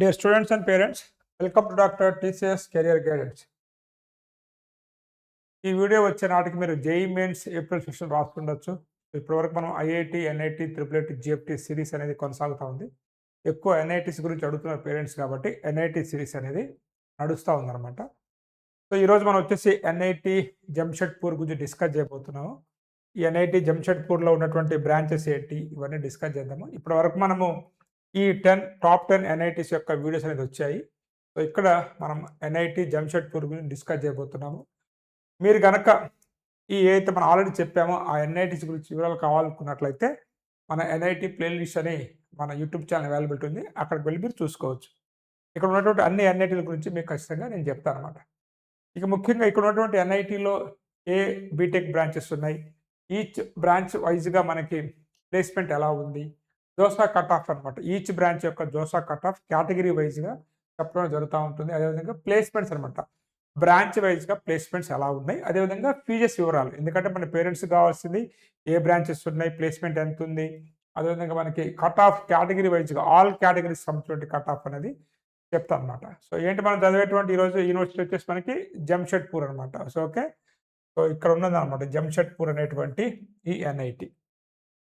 Dear students and parents, welcome to Dr. TCS Career Guidance. ఈ video వచ్చే నాటికి మీరు జేఈ మెయిన్స్ ఏప్రిల్ సెషన్ రాస్తుండొచ్చు. ఇప్పటివరకు మనం IIT, NIT, triple GFT series అనేది కొనసాగుతూ ఉంది. ఎక్కువ ఎన్ఐటీస్ గురించి అడుగుతున్నారు పేరెంట్స్ కాబట్టి ఎన్ఐటి సిరీస్ అనేది నడుస్తూ ఉందన్నమాట. సో ఈరోజు మనం వచ్చేసి ఎన్ఐటి జంషెడ్పూర్ గురించి డిస్కస్ చేయబోతున్నాము. ఈ ఎన్ఐటి జంషెడ్పూర్లో ఉన్నటువంటి బ్రాంచెస్ ఏంటి ఇవన్నీ డిస్కస్ చేద్దాము. ఇప్పటి వరకు మనము ఈ టాప్ 10 ఎన్ఐటీస్ యొక్క వీడియోస్ అనేది వచ్చాయి. సో ఇక్కడ మనం ఎన్ఐటి జంషెడ్పూర్ గురించి డిస్కస్ చేయబోతున్నాము. మీరు కనుక ఈ ఏదైతే మనం ఆల్రెడీ చెప్పామో ఆ ఎన్ఐటీస్ గురించి వివరాలు కావాలనుకున్నట్లయితే మన ఎన్ఐటి ప్లేలిస్ట్ అని మన యూట్యూబ్ ఛానల్ అవైలబిలిటీ ఉంది. అక్కడికి వెళ్ళి మీరు చూసుకోవచ్చు. ఇక్కడ ఉన్నటువంటి అన్ని ఎన్ఐటీల గురించి మీకు ఖచ్చితంగా నేను చెప్తాను అనమాట. ఇక ముఖ్యంగా ఇక్కడ ఉన్నటువంటి ఎన్ఐటీలో ఏ బీటెక్ బ్రాంచెస్ ఉన్నాయి, ఈచ్ బ్రాంచ్ వైజ్గా మనకి ప్లేస్మెంట్ ఎలా ఉంది, జోసా కట్ ఆఫ్ అనమాట. ఈచ్ బ్రాంచ్ యొక్క జోసా కట్ ఆఫ్ కేటగిరీ వైజ్గా చెప్పడం జరుగుతూ ఉంటుంది. అదేవిధంగా ప్లేస్మెంట్స్ అనమాట, బ్రాంచ్ వైజ్గా ప్లేస్మెంట్స్ ఎలా ఉన్నాయి, అదేవిధంగా ఫీజెస్ వివరాలు. ఎందుకంటే మన పేరెంట్స్ కావాల్సింది ఏ బ్రాంచెస్ ఉన్నాయి, ప్లేస్మెంట్ ఎంత ఉంది, అదేవిధంగా మనకి కట్ ఆఫ్ కేటగిరీ వైజ్గా ఆల్ కేటగిరీస్ సంబంధించిన కట్ ఆఫ్ అనేది చెప్తా అనమాట. సో ఏంటి మనం చదివేటువంటి ఈరోజు యూనివర్సిటీ వచ్చేసి మనకి జంషెడ్పూర్ అనమాట. సో ఓకే, సో ఇక్కడ ఉన్నది అనమాట జంషెడ్పూర్ అనేటువంటి ఈ ఎన్ఐటి.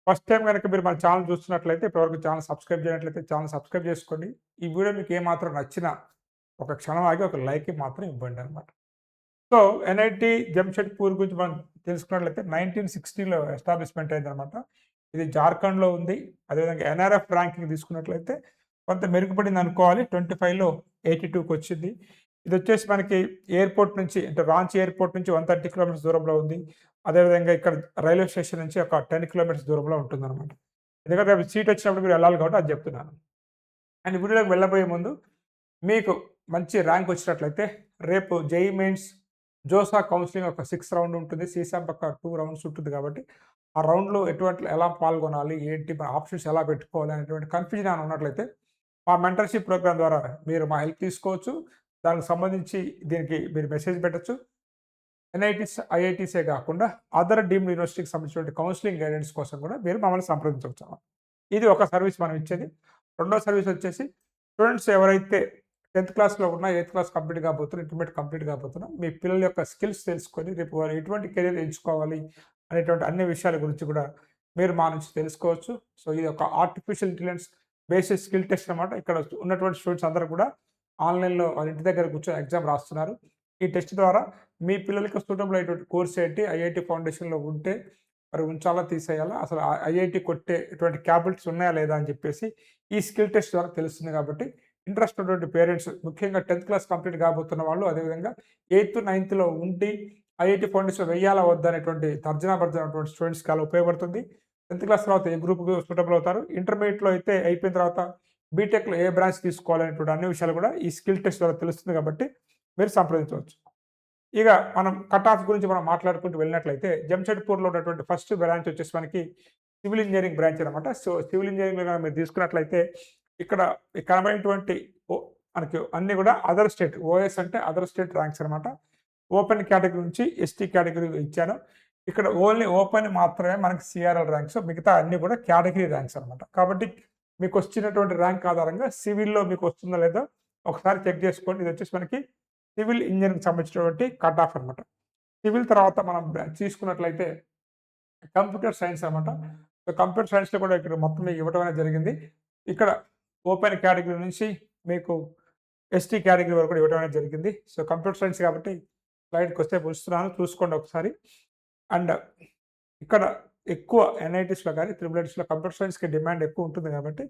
ఫస్ట్ టైం కనుక మీరు మన ఛానల్ చూస్తున్నట్లయితే ఇప్పటివరకు ఛానల్ సబ్స్క్రైబ్ చేయనట్లయితే ఛానల్ సబ్స్క్రైబ్ చేసుకోండి. ఈ వీడియో మీకు ఏమాత్రం నచ్చినా ఒక క్షణం ఆగి ఒక లైక్ మాత్రం ఇవ్వండి అనమాట. సో ఎన్ఐటి జంషెడ్పూర్ గురించి మనం తెలుసుకున్నట్లయితే 1960లో ఎస్టాబ్లిష్మెంట్ అయిందనమాట. ఇది జార్ఖండ్లో ఉంది. అదేవిధంగా ఎన్ఆర్ఎఫ్ ర్యాంకింగ్ తీసుకున్నట్లయితే కొంత మెరుగుపడింది అనుకోవాలి. 25లో 82కి వచ్చింది. ఇది వచ్చేసి మనకి ఎయిర్పోర్ట్ నుంచి అంటే రాంచీ ఎయిర్పోర్ట్ నుంచి 130 కిలోమీటర్స్ దూరంలో ఉంది. అదేవిధంగా ఇక్కడ రైల్వే స్టేషన్ నుంచి ఒక 10 కిలోమీటర్స్ దూరంలో ఉంటుందన్నమాట. ఎందుకంటే సీట్ వచ్చినప్పుడు మీరు వెళ్ళాలి కాబట్టి అది చెప్తున్నాను. అండ్ వీడియోలోకి వెళ్ళబోయే ముందు మీకు మంచి ర్యాంక్ వచ్చినట్లయితే రేపు జేఈ మెయిన్స్ జోసా కౌన్సిలింగ్ ఒక 6 రౌండ్ ఉంటుంది, సీసాంప్ ఒక 2 రౌండ్స్ ఉంటుంది. కాబట్టి ఆ రౌండ్లో ఎలా పాల్గొనాలి, ఏంటి మన ఆప్షన్స్ ఎలా పెట్టుకోవాలి అనేటువంటి కన్ఫ్యూజన్ అని ఉన్నట్లయితే మా మెంటర్షిప్ ప్రోగ్రామ్ ద్వారా మీరు మా హెల్ప్ తీసుకోవచ్చు. దానికి సంబంధించి దీనికి మీరు మెసేజ్ పెట్టచ్చు. ఎన్ఐటీస్, ఐఐటీసే కాకుండా అదర్ డీమ్డ్ యూనివర్సిటీకి సంబంధించిన కౌన్సిలింగ్ గైడెన్స్ కోసం కూడా మీరు మమ్మల్ని సంప్రదించవచ్చు. ఇది ఒక సర్వీస్ మనం ఇచ్చేది. రెండో సర్వీస్ వచ్చేసి స్టూడెంట్స్ ఎవరైతే 10th క్లాస్లో ఉన్నా, 8th క్లాస్ కంప్లీట్ కాబోతున్నా, ఇంటర్మీడియట్ కంప్లీట్ కాబోతున్నా, మీ పిల్లల యొక్క స్కిల్స్ తెలుసుకొని రేపు వారు ఎటువంటి కెరీర్ ఎంచుకోవాలి అనేటువంటి అన్ని విషయాల గురించి కూడా మీరు మా నుంచి తెలుసుకోవచ్చు. సో ఇది ఒక artificial intelligence basic skill test అనమాట. ఇక్కడ ఉన్నటువంటి స్టూడెంట్స్ అందరూ కూడా ఆన్లైన్లో వాళ్ళ ఇంటి దగ్గర కూర్చొని ఎగ్జామ్ రాస్తున్నారు. ఈ టెస్ట్ ద్వారా మీ పిల్లలకి సూటబుల్ అయ్యేటువంటి కోర్స్ ఏంటి, ఐఐటి ఫౌండేషన్లో ఉంటే మరి ఉంచాలా తీసేయాలా, అసలు ఐఐటి కొట్టే ఎటువంటి క్యాపబిలిటీస్ ఉన్నాయా లేదా అని చెప్పేసి ఈ స్కిల్ టెస్ట్ ద్వారా తెలుస్తుంది. కాబట్టి ఇంట్రెస్ట్ ఉన్నటువంటి పేరెంట్స్, ముఖ్యంగా 10th క్లాస్ కంప్లీట్ కాబోతున్న వాళ్ళు, అదేవిధంగా 8th, 9thలో ఉండి ఐఐటి ఫౌండేషన్ వెయ్యాలా వద్దా అనేటువంటి తర్జనాభర్జనటువంటి స్టూడెంట్స్కి అలా ఉపయోగపడుతుంది. 10th క్లాస్ తర్వాత ఏ గ్రూప్కి సూటబుల్ అవుతారు, ఇంటర్మీడియట్లో అయితే అయిపోయిన తర్వాత బీటెక్లో ఏ బ్రాంచ్ తీసుకోవాలనేటువంటి అన్ని విషయాలు కూడా ఈ స్కిల్ టెస్ట్ ద్వారా తెలుస్తుంది. కాబట్టి మీరు సంప్రదించవచ్చు. ఇక మనం కట్ ఆఫ్ గురించి మనం మాట్లాడుకుంటూ వెళ్ళినట్లయితే జంషెడ్పూర్లో ఉన్నటువంటి ఫస్ట్ బ్రాంచ్ వచ్చేసి మనకి సివిల్ ఇంజనీరింగ్ బ్రాంచ్ అనమాట. సో సివిల్ ఇంజనీరింగ్లో మీరు తీసుకున్నట్లయితే ఇక్కడ కనబడినటువంటి మనకి అన్ని కూడా అదర్ స్టేట్, ఓఎస్ అంటే అదర్ స్టేట్ ర్యాంక్స్ అనమాట. ఓపెన్ కేటగిరీ నుంచి ఎస్టీ కేటగిరీ ఇచ్చాను. ఇక్కడ ఓన్లీ ఓపెన్ మాత్రమే మనకి సిఆర్ఎల్ ర్యాంక్స్, మిగతా అన్ని కూడా కేటగిరీ ర్యాంక్స్ అనమాట. కాబట్టి మీకు వచ్చినటువంటి ర్యాంక్ ఆధారంగా సివిల్లో మీకు వస్తుందో లేదో ఒకసారి చెక్ చేసుకోండి. ఇది వచ్చేసి మనకి సివిల్ ఇంజనీరింగ్ సంబంధించినటువంటి కట్ ఆఫ్ అనమాట. సివిల్ తర్వాత మనం తీసుకున్నట్లయితే కంప్యూటర్ సైన్స్ అనమాట. సో కంప్యూటర్ సైన్స్లో కూడా ఇక్కడ మొత్తం మీకు ఇవ్వడం అనేది జరిగింది. ఇక్కడ ఓపెన్ కేటగిరీ నుంచి మీకు ఎస్టీ కేటగిరీ వరకు కూడా ఇవ్వడం అనేది జరిగింది. సో కంప్యూటర్ సైన్స్ కాబట్టి స్లైడ్కి వస్తే ఉంచుతున్నాను, చూసుకోండి ఒకసారి. అండ్ ఇక్కడ ఎక్కువ ఎన్ఐటీస్లో కానీ ట్రిపుల్ కంప్యూటర్ సైన్స్కి డిమాండ్ ఎక్కువ ఉంటుంది. కాబట్టి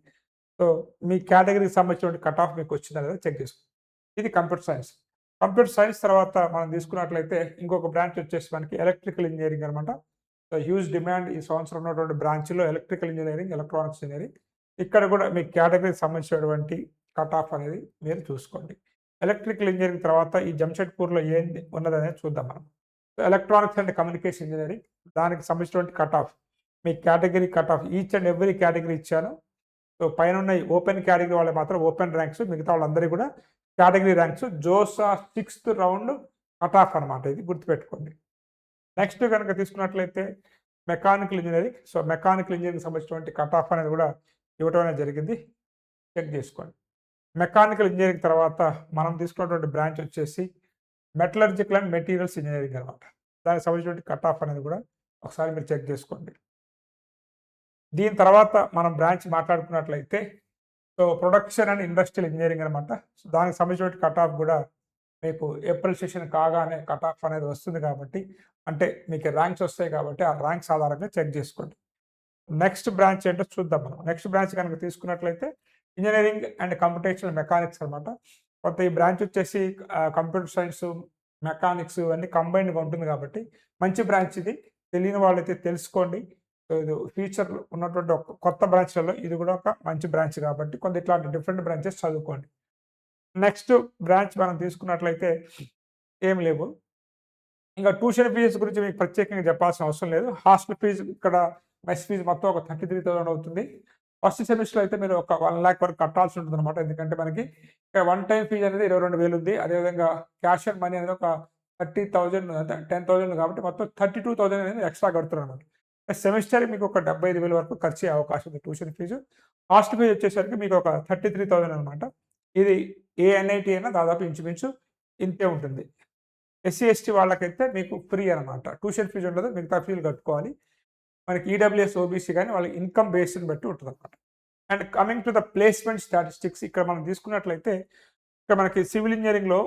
సో మీ కేటగిరీకి సంబంధించిన కట్ ఆఫ్ మీకు వచ్చిందా లేదా చెక్ చేసుకోండి. ఇది కంప్యూటర్ సైన్స్. కంప్యూటర్ సైన్స్ తర్వాత మనం తీసుకున్నట్లయితే ఇంకొక బ్రాంచ్ వచ్చేసి మనకి ఎలక్ట్రికల్ ఇంజనీరింగ్ అనమాట. సో హ్యూజ్ డిమాండ్ ఈ సంవత్సరం ఉన్నటువంటి బ్రాంచ్లో ఎలక్ట్రికల్ ఇంజనీరింగ్, ఎలక్ట్రానిక్స్ ఇంజనీరింగ్. ఇక్కడ కూడా మీ కేటగిరీకి సంబంధించినటువంటి కట్ ఆఫ్ అనేది మీరు చూసుకోండి. ఎలక్ట్రికల్ ఇంజనీరింగ్ తర్వాత ఈ జంషెడ్పూర్లో ఏంది ఉన్నది అనేది చూద్దాం మనం. ఎలక్ట్రానిక్స్ అండ్ కమ్యూనికేషన్ ఇంజనీరింగ్, దానికి సంబంధించినటువంటి cut off me category cut off each and every category ఇచ్చాను. సో పైన ఉన్న ఓపెన్ కేటగిరీ వాళ్ళు మాత్రం ఓపెన్ ర్యాంక్స్, మిగతా వాళ్ళందరికీ కూడా category ranks. JoSAA 6th round cut off అనమాట, ఇది గుర్తుపెట్టుకోండి. నెక్స్ట్ కనుక తీసుకున్నట్లయితే mechanical engineering. So mechanical engineering సంబంధించినటువంటి కట్ ఆఫ్ అనేది కూడా ఇవ్వడం అనేది జరిగింది, చెక్ చేసుకోండి. మెకానికల్ ఇంజనీరింగ్ తర్వాత మనం తీసుకున్నటువంటి బ్రాంచ్ వచ్చేసి మెటలర్జికల్ అండ్ మెటీరియల్స్ ఇంజనీరింగ్ అనమాట. దానికి సంబంధించినటువంటి కట్ ఆఫ్ అనేది కూడా ఒకసారి మీరు చెక్ చేసుకోండి. దీని తర్వాత మనం బ్రాంచ్ మాట్లాడుకున్నట్లయితే so production and industrial engineering అనమాట. సో దానికి సంబంధించిన కట్ ఆఫ్ కూడా మీకు ఏప్రిల్ సెషన్ కాగానే కట్ ఆఫ్ అనేది వస్తుంది కాబట్టి, అంటే మీకు ర్యాంక్స్ వస్తాయి కాబట్టి ఆ ర్యాంక్స్ ఆధారంగా చెక్ చేసుకోండి. నెక్స్ట్ బ్రాంచ్ ఏంటో చూద్దాం మనం. నెక్స్ట్ బ్రాంచ్ కనుక తీసుకున్నట్లయితే ఇంజనీరింగ్ అండ్ కంప్యూటేషనల్ మెకానిక్స్ అనమాట. కొత్త ఈ బ్రాంచ్ వచ్చేసి కంప్యూటర్ సైన్స్, మెకానిక్స్ ఇవన్నీ కంబైన్డ్గా ఉంటుంది కాబట్టి మంచి బ్రాంచ్ ఇది. తెలియని వాళ్ళైతే తెలుసుకోండి. సో ఇది ఫ్యూచర్లో ఉన్నటువంటి ఒక కొత్త బ్రాంచ్లలో ఇది కూడా ఒక మంచి బ్రాంచ్ కాబట్టి కొంత ఇట్లాంటి డిఫరెంట్ బ్రాంచెస్ చదువుకోండి. నెక్స్ట్ బ్రాంచ్ మనం తీసుకున్నట్లయితే ఏం లేవు. ఇంకా ట్యూషన్ ఫీజెస్ గురించి మీకు ప్రత్యేకంగా చెప్పాల్సిన అవసరం లేదు. హాస్టల్ ఫీజు ఇక్కడ మెస్ ఫీజు మొత్తం ఒక 33,000 అవుతుంది. ఫస్ట్ సెమిస్టర్‌లో అయితే మీరు ఒక 1,00,000 వరకు కట్టాల్సి ఉంటుందన్నమాట. ఎందుకంటే మనకి ఇక్కడ వన్ టైమ్ ఫీజు అనేది 22,000 ఉంది. అదేవిధంగా క్యాష్ అండ్ మనీ అనేది ఒక 30,000 అంటే 10,000 కాబట్టి మొత్తం 32,000 అనేది ఎక్స్ట్రా కడుతున్నారన్నమాట. సెమిస్టర్ మీకు ఒక 75,000 వరకు ఖర్చయ్యే అవకాశం ఉంది ట్యూషన్ ఫీజు. హాస్టల్ ఫీజు వచ్చేసరికి మీకు ఒక 33,000 అనమాట. ఇది ఏ ఎన్ఐటీ అయినా దాదాపు ఇంచుమించు ఇంతే ఉంటుంది. ఎస్సీ, ఎస్టీ వాళ్ళకైతే మీకు ఫ్రీ అనమాట. ట్యూషన్ ఫీజు ఉండదు. మిగతా ఫీజులు కట్టుకోవాలి. మనకి ఈడబ్ల్యూఎస్, ఓబీసీ కానీ వాళ్ళ ఇన్కమ్ బేస్డ్‌ని బట్టి ఉంటుందన్నమాట. And coming to the placement statistics ఇక్కడ మనం తీసుకున్నట్లయితే ఇక్కడ మనకి సివిల్ ఇంజినీరింగ్‌లో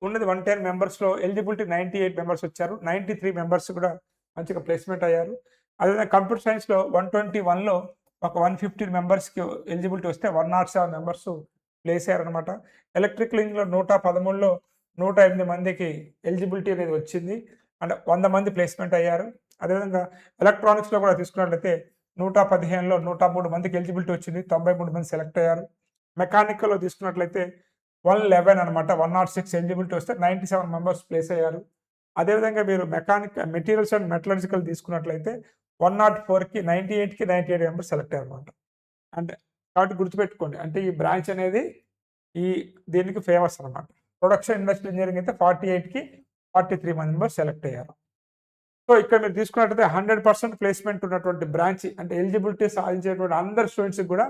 ఉన్నది 110 మెంబర్స్‌లో ఎలిజిబిలిటీ 98 మెంబర్స్ వచ్చారు. 93 మెంబర్స్ కూడా మంచిగా ప్లేస్‌మెంట్ అయ్యారు. అదేవిధంగా కంప్యూటర్ సైన్స్‌లో 121లో ఒక 115 మెంబర్స్‌కి ఎలిజిబిలిటీ వస్తే 107 మెంబర్స్ ప్లేస్ అయ్యారనమాట. ఎలక్ట్రికల్ ఇంజినీర్‌లో 113లో 108 మందికి ఎలిజిబిలిటీ అనేది వచ్చింది. అంటే 100 మంది ప్లేస్‌మెంట్ అయ్యారు. అదేవిధంగా ఎలక్ట్రానిక్స్‌లో కూడా తీసుకున్నట్లయితే 115లో 103 మందికి ఎలిజిబిలిటీ వచ్చింది. 93 మంది సెలెక్ట్ అయ్యారు. మెకానికల్‌లో తీసుకున్నట్లయితే 111 అనమాట. 106 ఎలిజిబిలిటీ వస్తే 97 మెంబర్స్ ప్లేస్ అయ్యారు. అదేవిధంగా మీరు మెటీరియల్స్ అండ్ మెటలర్జికల్ తీసుకున్నట్లయితే 104కి 98కి 98 మెంబర్స్ సెలెక్ట్ అయ్యారన్నమాట. అంటే కాబట్టి గుర్తుపెట్టుకోండి. అంటే ఈ బ్రాంచ్ అనేది ఈ దీనికి ఫేమస్ అనమాట. ప్రొడక్షన్ ఇండస్ట్రియల్ ఇంజనీరింగ్ అయితే 48కి 43 మెంబర్స్ సెలెక్ట్ అయ్యారు. సో ఇక్కడ మీరు తీసుకున్నట్లయితే 100% ప్లేస్‌మెంట్ ఉన్నటువంటి బ్రాంచ్ అంటే ఎలిజిబిలిటీ సాధించేటువంటి అందరు స్టూడెంట్స్‌కి కూడా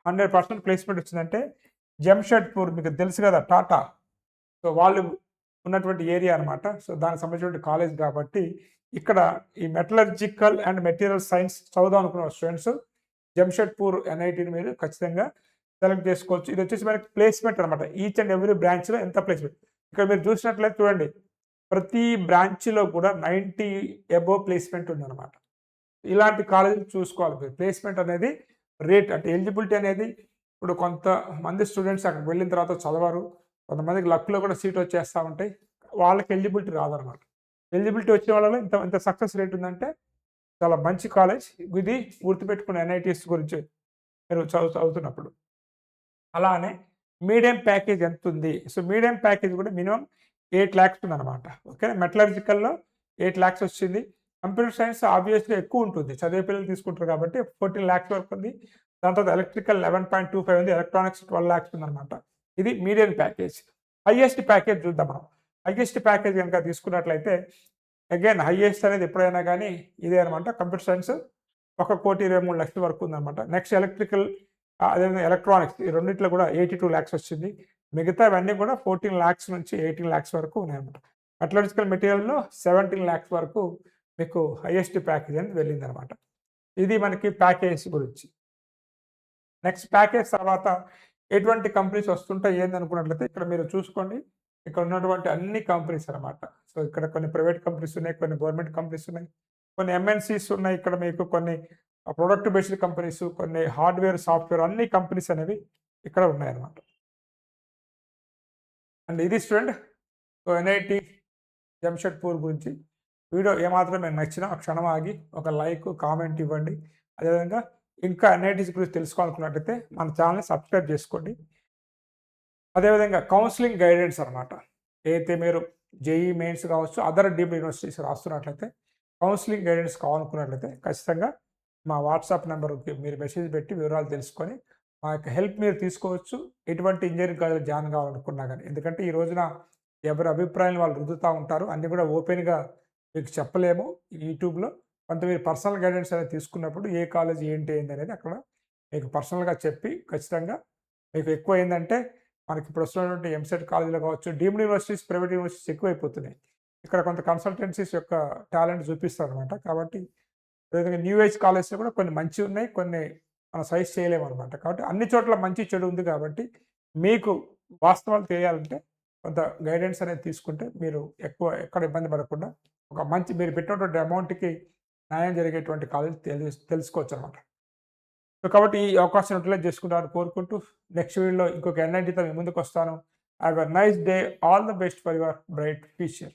100% ప్లేస్‌మెంట్ వచ్చిందంటే జంషెడ్పూర్ మీకు తెలుసు కదా టాటా. సో వాళ్ళు ఉన్నటువంటి ఏరియా అనమాట. సో దానికి సంబంధించినటువంటి కాలేజ్ కాబట్టి ఇక్కడ ఈ మెటలర్జికల్ అండ్ మెటీరియల్ సైన్స్ చదువుదాం అనుకున్న స్టూడెంట్స్ జంషెడ్పూర్ ఎన్ఐటీని మీరు ఖచ్చితంగా సెలెక్ట్ చేసుకోవచ్చు. ఇది వచ్చేసి మనకి ప్లేస్‌మెంట్ అనమాట. ఈచ్ అండ్ ఎవ్రీ బ్రాంచ్‌లో ఎంత ప్లేస్‌మెంట్. ఇక్కడ మీరు చూసినట్లయితే చూడండి. ప్రతి బ్రాంచ్‌లో కూడా 90 అబోవ్ ప్లేస్‌మెంట్ ఉందన్నమాట. ఇలాంటి కాలేజీలు చూసుకోవాలి మీరు. ప్లేస్‌మెంట్ అనేది రేట్ అంటే ఎలిజిబిలిటీ అనేది ఇప్పుడు కొంతమంది స్టూడెంట్స్ అక్కడికి వెళ్ళిన తర్వాత చదవరు. కొంతమందికి లక్‌లో కూడా సీట్ వచ్చేస్తా ఉంటాయి. వాళ్ళకి ఎలిజిబిలిటీ రాదనమాట. ఎలిజిబిలిటీ వచ్చిన వాళ్ళలో ఇంత ఇంత సక్సెస్ రేట్ ఉందంటే చాలా మంచి కాలేజ్. ఇది గుర్తుపెట్టుకున్న ఎన్ఐటీస్ గురించి మీరు చదువుతున్నప్పుడు. అలానే మీడియం ప్యాకేజ్ ఎంతుంది? సో మీడియం ప్యాకేజ్ కూడా మినిమమ్ 8,00,000 ఉందన్నమాట. ఓకేనా. మెటలర్జికల్‌లో 8,00,000 వచ్చింది. కంప్యూటర్ సైన్స్ ఆబ్వియస్‌గా ఎక్కువ ఉంటుంది. చదివే పిల్లలు తీసుకుంటారు కాబట్టి 14,00,000 వరకు ఉంది. దాని తర్వాత ఎలక్ట్రికల్ 11.25 ఉంది. ఎలక్ట్రానిక్స్ 12,00,000 ఉందన్నమాట. ఇది మీడియం ప్యాకేజ్. హైయెస్ట్ ప్యాకేజ్ చూద్దాం మనం. హైయెస్ట్ ప్యాకేజ్ గనుక తీసుకున్నట్లయితే అగైన్ హైయెస్ట్ అనేది ఎప్పుడైనా గానీ ఇదే అనమాట. కంప్యూటర్ సైన్స్ 1,23,00,000 వరకు ఉందన్నమాట. నెక్స్ట్ ఎలక్ట్రికల్ అదేవిధంగా ఎలక్ట్రానిక్స్ ఈ రెండిట్లో కూడా 82,00,000 వచ్చింది. మిగతావన్నీ కూడా 14,00,000 నుంచి 18,00,000 వరకు ఉన్నాయన్నమాట. మెటలర్జికల్ మెటీరియల్‌లో 17,00,000 వరకు మీకు హైయెస్ట్ ప్యాకేజ్ అనేది వెళ్ళిందనమాట. ఇది మనకి ప్యాకేజ్ గురించి. నెక్స్ట్ ప్యాకేజ్ తర్వాత ఎటువంటి కంపెనీస్ వస్తుంటాయి ఏందనుకున్నట్లయితే ఇక్కడ మీరు చూసుకోండి. ఇక్కడ ఉన్నటువంటి అన్ని కంపెనీస్ అనమాట. సో ఇక్కడ కొన్ని ప్రైవేట్ కంపెనీస్ ఉన్నాయి. కొన్ని గవర్నమెంట్ కంపెనీస్ ఉన్నాయి. కొన్ని ఎంఎన్‌సీస్ ఉన్నాయి. ఇక్కడ మీకు కొన్ని ప్రొడక్ట్ బేస్డ్ కంపెనీస్, కొన్ని హార్డ్‌వేర్, సాఫ్ట్‌వేర్ అన్ని కంపెనీస్ అనేవి ఇక్కడ ఉన్నాయన్నమాట. అండ్ ఇది స్టూడెంట్ సో ఎన్ఐటీ జంషెడ్పూర్ గురించి వీడియో ఏమాత్రం మీకు నచ్చినా ఒక క్షణం ఆగి ఒక లైక్, కామెంట్ ఇవ్వండి. అదేవిధంగా ఇంకా ఎన్ఐటీస్ గురించి తెలుసుకోవాలనుకున్నట్లయితే మన ఛానల్‌ని సబ్స్క్రైబ్ చేసుకోండి. అదేవిధంగా కౌన్సిలింగ్ గైడెన్స్ అనమాట. ఏదైతే మీరు జేఈఈ మెయిన్స్ కావచ్చు, అదర్ డీమ్డ్ యూనివర్సిటీస్ రాస్తున్నట్లయితే కౌన్సిలింగ్ గైడెన్స్ కావాలనుకున్నట్లయితే ఖచ్చితంగా మా వాట్సాప్ నెంబర్‌కి మీరు మెసేజ్ పెట్టి వివరాలు తెలుసుకొని మా యొక్క హెల్ప్ మీరు తీసుకోవచ్చు. ఎటువంటి ఇంజినీరింగ్ కాలేజ్‌లో జాయిన్ కావాలనుకున్నా గానీ. ఎందుకంటే ఈ రోజున ఎవరి అభిప్రాయాలు వాళ్ళు రుద్దుతా ఉంటారు. అన్నీ కూడా ఓపెన్‌గా మీకు చెప్పలేము యూట్యూబ్‌లో. కొంత మీరు పర్సనల్ గైడెన్స్ అనేది తీసుకున్నప్పుడు ఏ కాలేజ్ ఏంటి అనేది అక్కడ మీకు పర్సనల్‌గా చెప్పి ఖచ్చితంగా మీకు ఎక్కువ ఏందంటే మనకి ఇప్పుడు వస్తున్నటువంటి ఎంసెట్ కాలేజీలో కావచ్చు, డీమ్డ్ యూనివర్సిటీస్, ప్రైవేట్ యూనివర్సిటీస్ ఎక్కువైపోతున్నాయి. ఇక్కడ కొంత కన్సల్టెన్సీస్ యొక్క టాలెంట్ చూపిస్తారనమాట. కాబట్టి అదేవిధంగా న్యూ ఏజ్ కాలేజ్‌లో కూడా కొన్ని మంచివున్నాయి. కొన్ని మనం సైజ్ చేయలేమనమాట. కాబట్టి అన్ని చోట్ల మంచి, చెడు ఉంది కాబట్టి మీకు వాస్తవాలు తెలియాలంటే కొంత గైడెన్స్ అనేది తీసుకుంటే మీరు ఎక్కువ ఎక్కడ ఇబ్బంది పడకుండా ఒక మంచి మీరు పెట్టినటువంటి అమౌంట్‌కి న్యాయం జరిగేటువంటి కాలేజ్ తెలుసుకోవచ్చనమాట. సో, కాబట్టి ఈ అవకాశాన్ని యుటిలైజ్ చేసుకుంటారని కోరుకుంటూ నెక్స్ట్ వీడియోలో ఇంకొక ఎన్ఐటీతో మీ ముందుకొస్తాను. Have a nice day. All the best for your bright future.